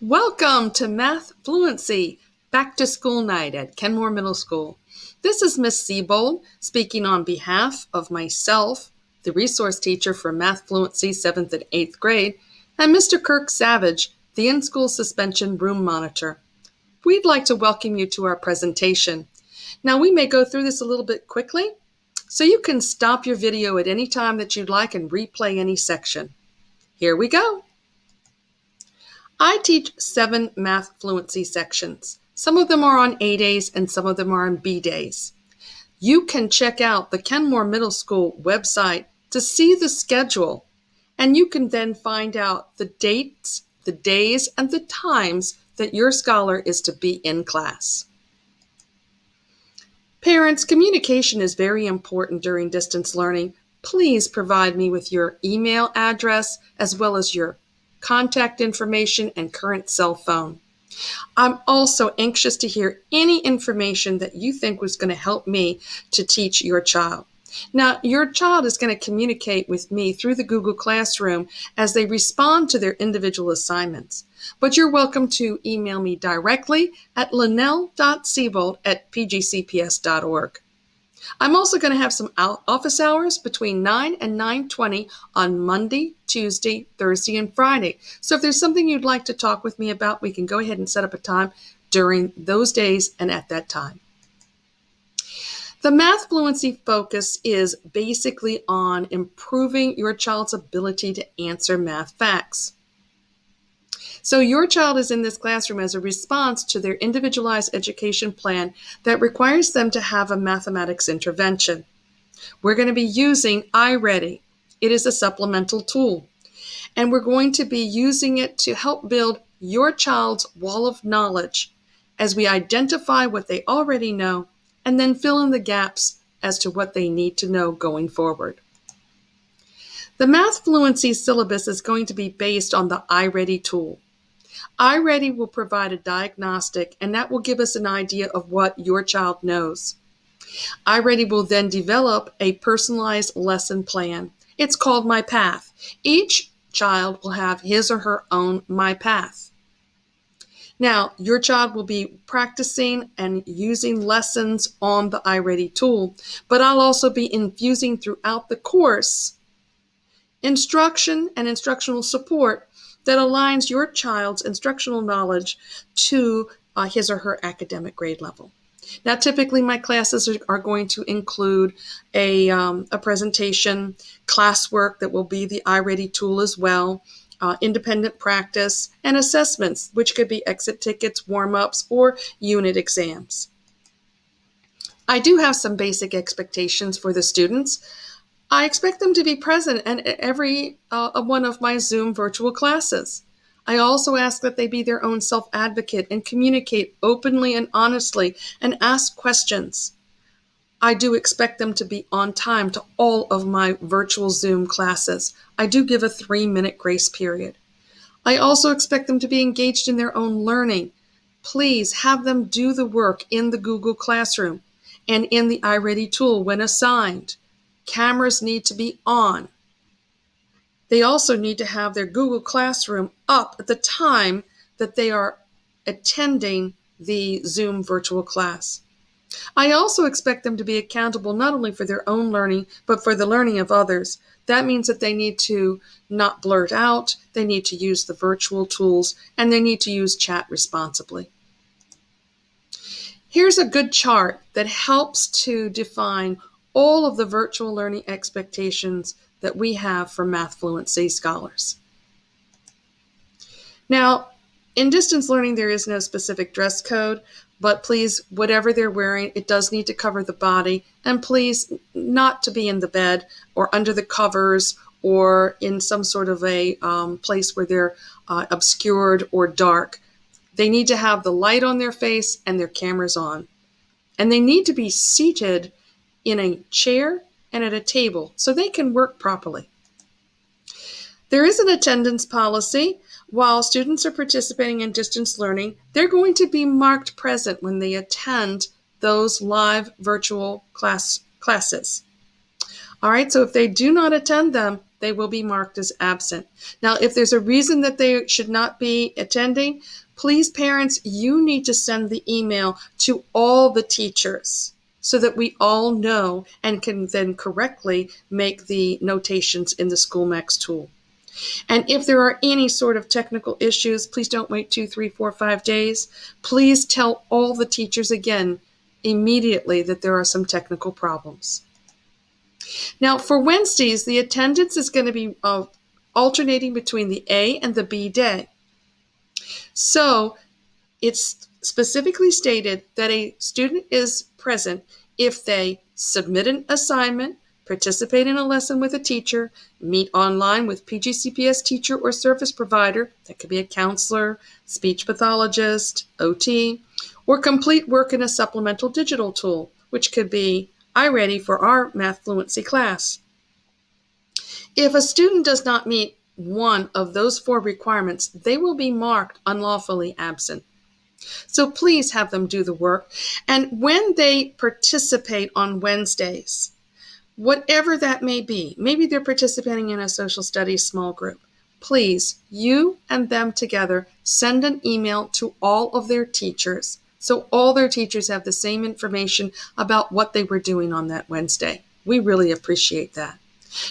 Welcome to Math Fluency, Back to School Night at Kenmore Middle School. This is Miss Seebold speaking on behalf of myself, the resource teacher for Math Fluency 7th and 8th grade, and Mr. Kirk Savage, the in-school suspension room monitor. We'd like to welcome you to our presentation. Now, we may go through this a little bit quickly, so you can stop your video at any time that you'd like and replay any section. Here we go. I teach 7 math fluency sections. Some of them are on A days and some of them are on B days. You can check out the Kenmore Middle School website to see the schedule, and you can then find out the dates, the days, and the times that your scholar is to be in class. Parents, communication is very important during distance learning. Please provide me with your email address as well as your contact information and current cell phone. I'm also anxious to hear any information that you think was going to help me to teach your child. Now, your child is going to communicate with me through the Google Classroom as they respond to their individual assignments. But you're welcome to email me directly at linnell.seebold@pgcps.org. I'm also going to have some office hours between 9 and 9:20 on Monday, Tuesday, Thursday, and Friday. So if there's something you'd like to talk with me about, we can go ahead and set up a time during those days and at that time. The math fluency focus is basically on improving your child's ability to answer math facts. So your child is in this classroom as a response to their individualized education plan that requires them to have a mathematics intervention. We're going to be using iReady. It is a supplemental tool, and we're going to be using it to help build your child's wall of knowledge as we identify what they already know and then fill in the gaps as to what they need to know going forward. The math fluency syllabus is going to be based on the iReady tool. iReady will provide a diagnostic, and that will give us an idea of what your child knows. iReady will then develop a personalized lesson plan. It's called My Path. Each child will have his or her own My Path. Now, your child will be practicing and using lessons on the iReady tool, but I'll also be infusing throughout the course instruction and instructional support that aligns your child's instructional knowledge to his or her academic grade level. Now, typically my classes are going to include a presentation, classwork that will be the iReady tool as well, independent practice, and assessments, which could be exit tickets, warm-ups, or unit exams. I do have some basic expectations for the students. I expect them to be present at every one of my Zoom virtual classes. I also ask that they be their own self-advocate and communicate openly and honestly and ask questions. I do expect them to be on time to all of my virtual Zoom classes. I do give a 3-minute grace period. I also expect them to be engaged in their own learning. Please have them do the work in the Google Classroom and in the iReady tool when assigned. Cameras need to be on. They also need to have their Google Classroom up at the time that they are attending the Zoom virtual class. I also expect them to be accountable not only for their own learning, but for the learning of others. That means that they need to not blurt out, they need to use the virtual tools, and they need to use chat responsibly. Here's a good chart that helps to define all of the virtual learning expectations that we have for math fluency scholars. Now, in distance learning, there is no specific dress code, but please, whatever they're wearing, it does need to cover the body, and please not to be in the bed or under the covers or in some sort of a place where they're obscured or dark. They need to have the light on their face and their cameras on. And they need to be seated in a chair and at a table so they can work properly. There is an attendance policy. While students are participating in distance learning, they're going to be marked present when they attend those live virtual classes. All right, so if they do not attend them, they will be marked as absent. Now, if there's a reason that they should not be attending, please, parents, you need to send the email to all the teachers so that we all know and can then correctly make the notations in the SchoolMax tool. And if there are any sort of technical issues, please don't wait 2, 3, 4, 5 days. Please tell all the teachers again immediately that there are some technical problems. Now, for Wednesdays, the attendance is going to be alternating between the A and the B day. So it's specifically stated that a student is present if they submit an assignment, participate in a lesson with a teacher, meet online with PGCPS teacher or service provider, that could be a counselor, speech pathologist, OT, or complete work in a supplemental digital tool, which could be iReady for our math fluency class. If a student does not meet one of those 4 requirements, they will be marked unlawfully absent. So please have them do the work. And when they participate on Wednesdays, whatever that may be, maybe they're participating in a social studies small group, please, you and them together, send an email to all of their teachers so all their teachers have the same information about what they were doing on that Wednesday. We really appreciate that.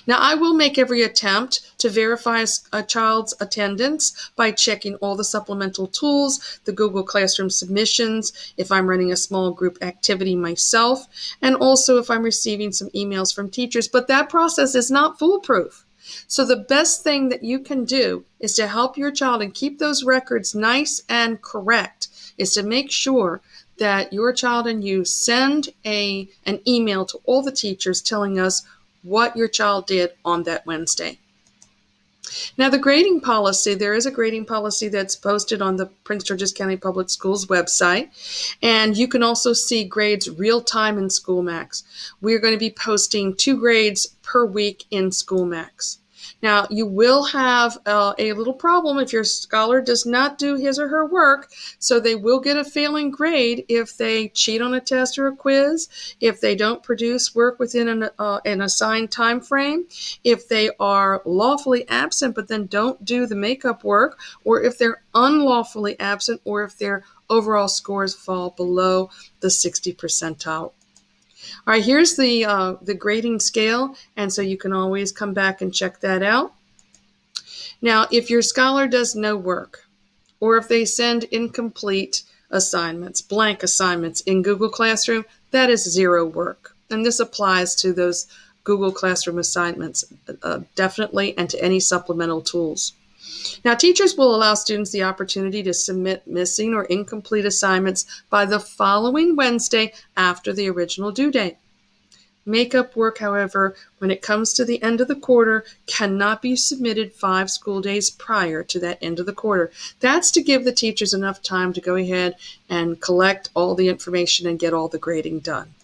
Now, I will make every attempt to verify a child's attendance by checking all the supplemental tools, the Google Classroom submissions, if I'm running a small group activity myself, and also if I'm receiving some emails from teachers. But that process is not foolproof. So the best thing that you can do is to help your child and keep those records nice and correct, is to make sure that your child and you send an email to all the teachers telling us what your child did on that Wednesday. Now, the grading policy, there is a grading policy that's posted on the Prince George's County Public Schools website, and you can also see grades real time in SchoolMax. We're going to be posting 2 grades per week in SchoolMax. Now, you will have a little problem if your scholar does not do his or her work, so they will get a failing grade if they cheat on a test or a quiz, if they don't produce work within an assigned time frame, if they are lawfully absent but then don't do the makeup work, or if they're unlawfully absent, or if their overall scores fall below the 60 percentile. All right, here's the grading scale, and so you can always come back and check that out. Now, if your scholar does no work, or if they send incomplete assignments, blank assignments in Google Classroom, that is 0 work. And this applies to those Google Classroom assignments, definitely, and to any supplemental tools. Now, teachers will allow students the opportunity to submit missing or incomplete assignments by the following Wednesday after the original due date. Makeup work, however, when it comes to the end of the quarter, cannot be submitted 5 school days prior to that end of the quarter. That's to give the teachers enough time to go ahead and collect all the information and get all the grading done.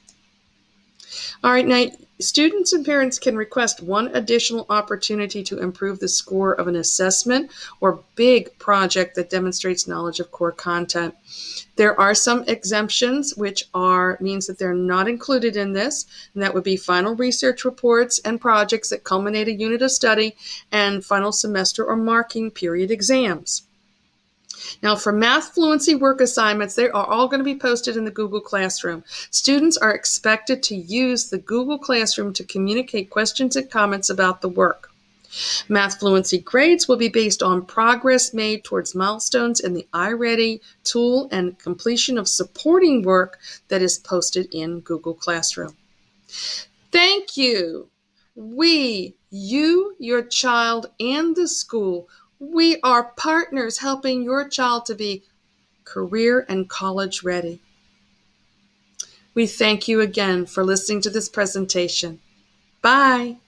All right, now students and parents can request one additional opportunity to improve the score of an assessment or big project that demonstrates knowledge of core content. There are some exemptions, which means that they're not included in this, and that would be final research reports and projects that culminate a unit of study and final semester or marking period exams. Now, for math fluency work assignments, they are all going to be posted in the Google Classroom. Students are expected to use the Google Classroom to communicate questions and comments about the work. Math fluency grades will be based on progress made towards milestones in the iReady tool and completion of supporting work that is posted in Google Classroom. Thank you. You, your child, and the school, we are partners helping your child to be career and college ready. We thank you again for listening to this presentation. Bye.